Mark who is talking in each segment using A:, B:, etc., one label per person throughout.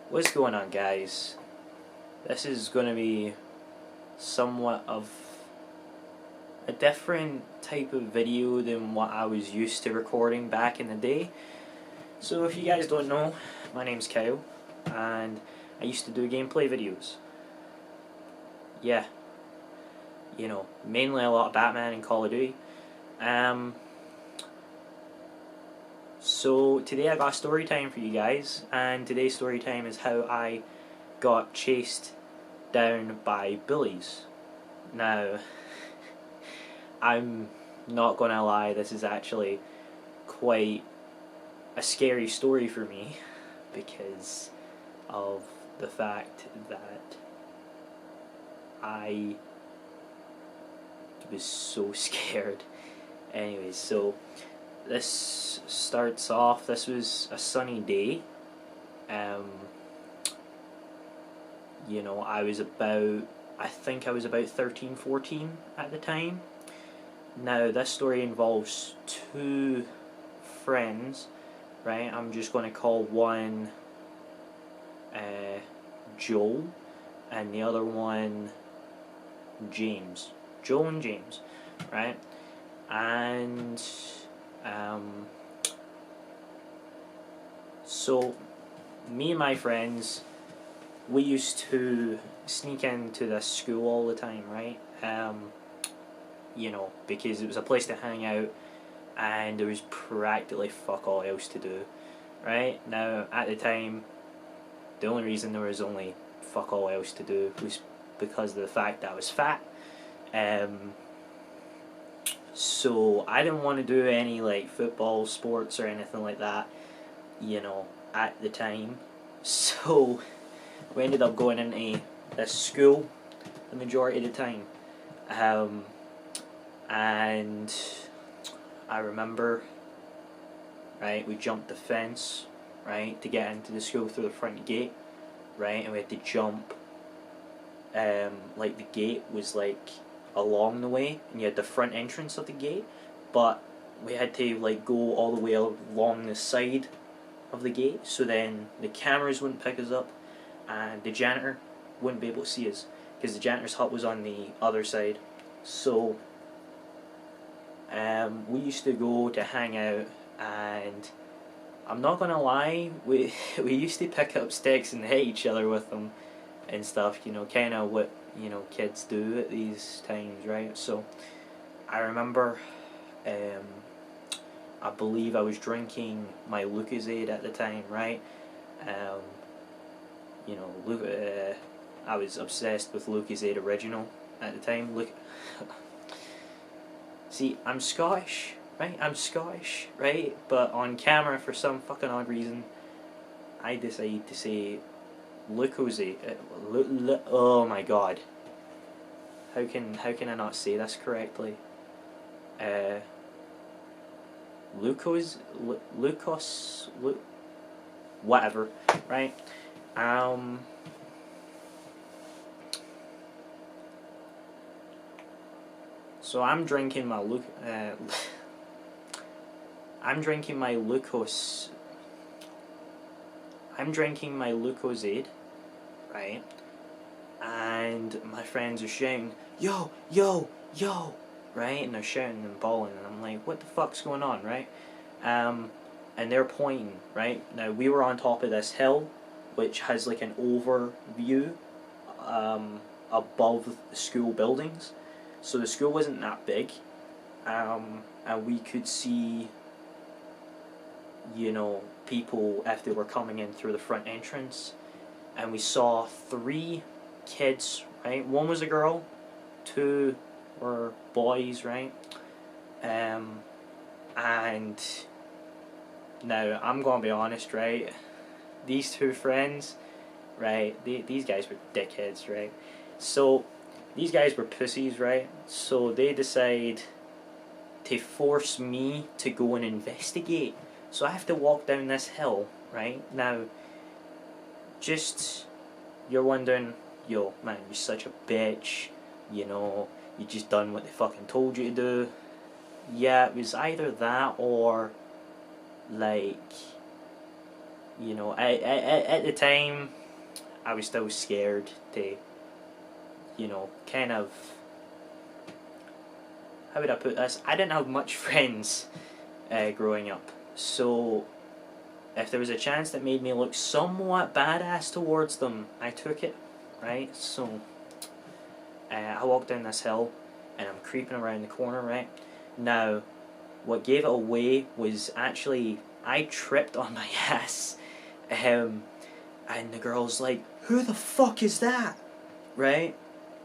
A: What's going on, guys? This is going to be somewhat of a different type of video than what I was used to recording back in the day. So if you guys don't know, my name's Kyle and I used to do gameplay videos. Yeah, you know, mainly a lot of Batman and Call of Duty. So today I got a story time for you guys, and today's story time is how I got chased down by bullies. Now, I'm not gonna lie, this is actually quite a scary story for me because of the fact that I was so scared. Anyways, so this starts off, this was a sunny day. You know, I think I was about 13, 14 at the time. Now, this story involves two friends, right? I'm just going to call one Joel and the other one James. Joel and James, right? And so me and my friends, we used to sneak into this school all the time, right? You know, because it was a place to hang out and there was practically fuck all else to do, right? Now, at the time, the only reason there was only fuck all else to do was because of the fact that I was fat. So I didn't want to do any like football, sports or anything like that, you know, at the time. So we ended up going into this school the majority of the time. And I remember, right, we jumped the fence, right, to get into the school through the front gate, right, and we had to jump, like the gate was like along the way, and you had the front entrance of the gate, but we had to like go all the way along the side of the gate, so then the cameras wouldn't pick us up, and the janitor wouldn't be able to see us, because the janitor's hut was on the other side. So we used to go to hang out, and I'm not gonna lie, we used to pick up sticks and hit each other with them and stuff, you know, kind of what, you know, kids do at these times, right? So I remember, I believe I was drinking my Lucozade at the time, right? You know, I was obsessed with Lucozade Original at the time. See, I'm Scottish, right? I'm Scottish, right? But on camera, for some fucking odd reason, I decided to say Lucozade. Oh my god. How can I not say this correctly? Whatever, right? So I'm drinking my Lucozade, right? And my friends are shouting, yo, yo, yo, right? And they're shouting and bawling, and I'm like, what the fuck's going on, right? And they're pointing, right? Now, we were on top of this hill, which has like an overview above the school buildings. So the school wasn't that big, and we could see, you know, people if they were coming in through the front entrance, and we saw 3 kids, right? 1 was a girl, 2 were boys, right? And now I'm gonna be honest, right? These 2 friends, right? These guys were dickheads, right? So these guys were pussies, right? So they decide to force me to go and investigate. So I have to walk down this hill, right? Now, you're wondering, yo, man, you're such a bitch, you know, you just done what they fucking told you to do. Yeah, it was either that or, like, you know, at the time, I was still scared to, you know, kind of, how would I put this? I didn't have much friends growing up, so if there was a chance that made me look somewhat badass towards them, I took it, right? So I walked down this hill, and I'm creeping around the corner, right? Now, what gave it away was actually, I tripped on my ass, and the girl's like, "Who the fuck is that?" Right?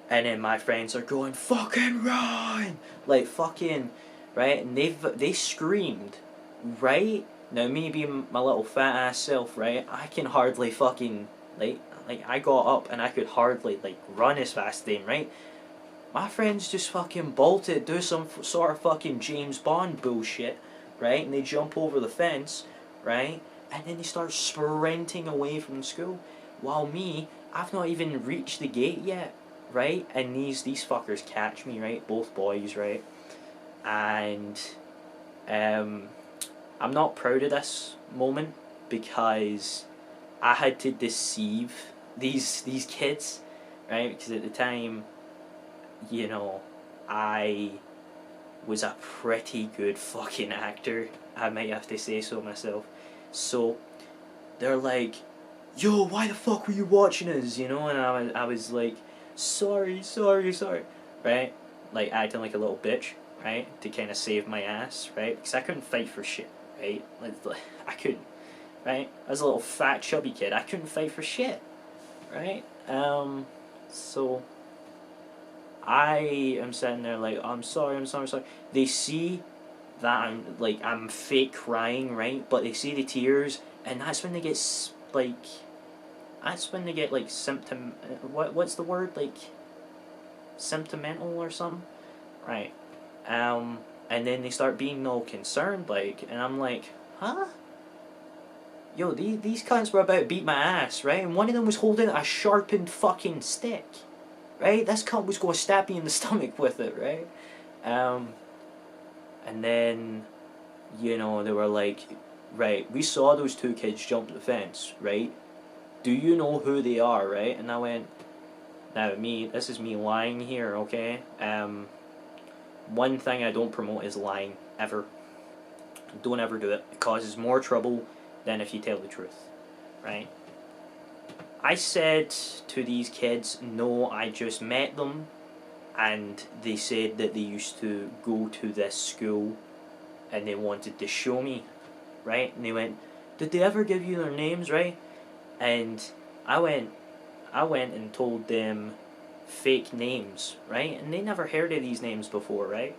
A: And then my friends are going, "Fucking run!" Like, fucking, right? And they screamed, right? Now, me being my little fat ass self, right? I can hardly fucking, like I got up and I could hardly, like, run as fast then, right? My friends just fucking bolted, do some sort of fucking James Bond bullshit, right? And they jump over the fence, right? And then they start sprinting away from school. While me, I've not even reached the gate yet, right? And these fuckers catch me, right? Both boys, right? And I'm not proud of this moment because I had to deceive these kids, right? Because at the time, you know, I was a pretty good fucking actor, I might have to say so myself. So they're like, "Yo, why the fuck were you watching us?" You know, and I was like, sorry, right? Like, acting like a little bitch, right? To kind of save my ass, right? Because I couldn't fight for shit, right? Like, I couldn't, right? I was a little fat, chubby kid. I couldn't fight for shit, right? So I am sitting there like, I'm sorry. They see that I'm fake crying, right? But they see the tears, and that's when they get like symptom. What's the word, like, symptomental or something, right? And then they start being all concerned, like, and I'm like, huh? Yo, these cunts were about to beat my ass, right? And one of them was holding a sharpened fucking stick, right? This cunt was going to stab me in the stomach with it, right? And then, you know, they were like, "Right, we saw those two kids jump the fence, right? Do you know who they are, right?" And I went, "Now, this is me lying here, okay? One thing I don't promote is lying, ever. Don't ever do it. It causes more trouble than if you tell the truth, right?" I said to these kids, "No, I just met them, and they said that they used to go to this school, and they wanted to show me," right? And they went, "Did they ever give you their names, right?" And I went and told them fake names, right? And they never heard of these names before, right?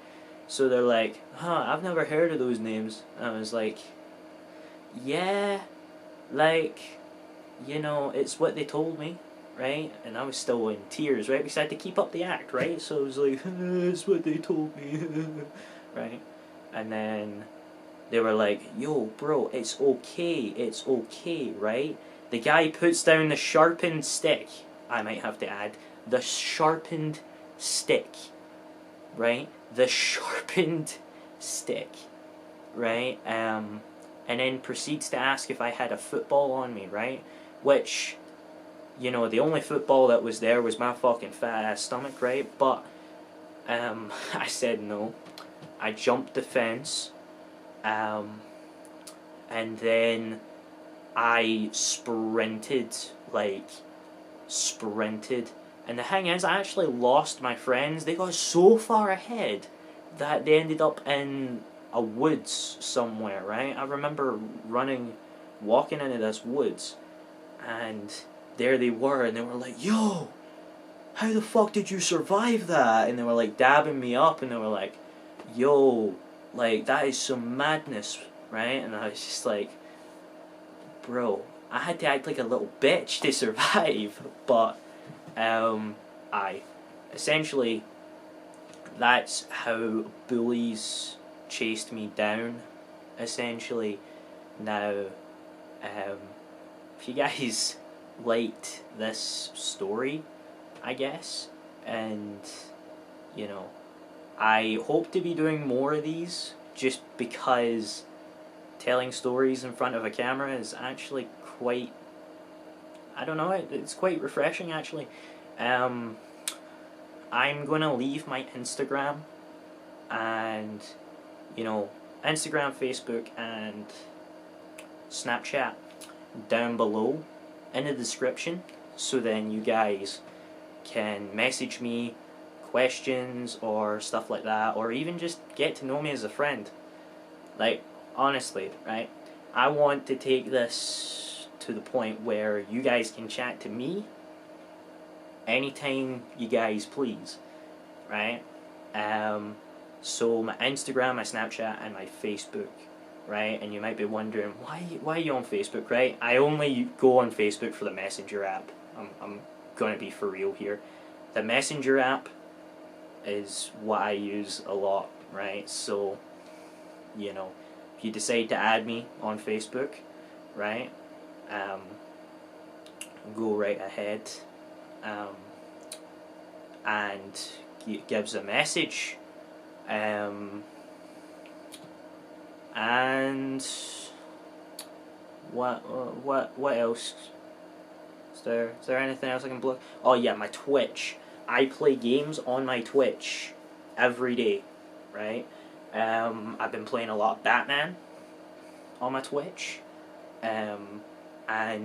A: So they're like, "Huh, I've never heard of those names." And I was like, "Yeah, like, you know, it's what they told me," right? And I was still in tears, right? Because I had to keep up the act, right? So it was like, "It's what they told me," right? And then they were like, "Yo, bro, it's okay, right?" The guy puts down the sharpened stick, I might have to add, the sharpened stick, right? The sharpened stick, right? And then proceeds to ask if I had a football on me, right? Which, you know, the only football that was there was my fucking fat ass stomach, right? But I said no. I jumped the fence, and then I sprinted, and the thing is, I actually lost my friends. They got so far ahead that they ended up in a woods somewhere, right? I remember walking into this woods, and there they were, and they were like, "Yo, how the fuck did you survive that?" And they were like dabbing me up, and they were like, "Yo, like, that is some madness," right? And I was just like, bro, I had to act like a little bitch to survive. But essentially, that's how bullies chased me down, essentially. Now, if you guys liked this story, I guess, and, you know, I hope to be doing more of these, just because telling stories in front of a camera is actually quite, I don't know, it's quite refreshing actually. I'm gonna leave my Instagram and, you know, Instagram, Facebook, and Snapchat down below in the description, so then you guys can message me questions or stuff like that, or even just get to know me as a friend. Like, honestly, right, I want to take this to the point where you guys can chat to me anytime you guys please, right? So my Instagram, my Snapchat, and my Facebook, right? And you might be wondering, why are you on Facebook, right? I only go on Facebook for the Messenger app. I'm gonna be for real here. The Messenger app is what I use a lot, right? So, you know, if you decide to add me on Facebook, right, go right ahead, and gives a message, and what else? Is there anything else I can plug? Oh yeah, my Twitch. I play games on my Twitch every day, right? I've been playing a lot of Batman on my Twitch, and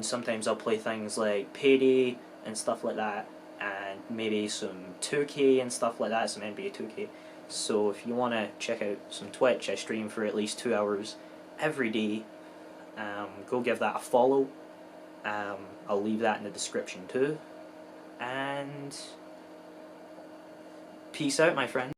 A: sometimes I'll play things like Payday and stuff like that, and maybe some 2K and stuff like that, some NBA 2K. So if you want to check out some Twitch, I stream for at least 2 hours every day. Go give that a follow. I'll leave that in the description too. And peace out, my friend.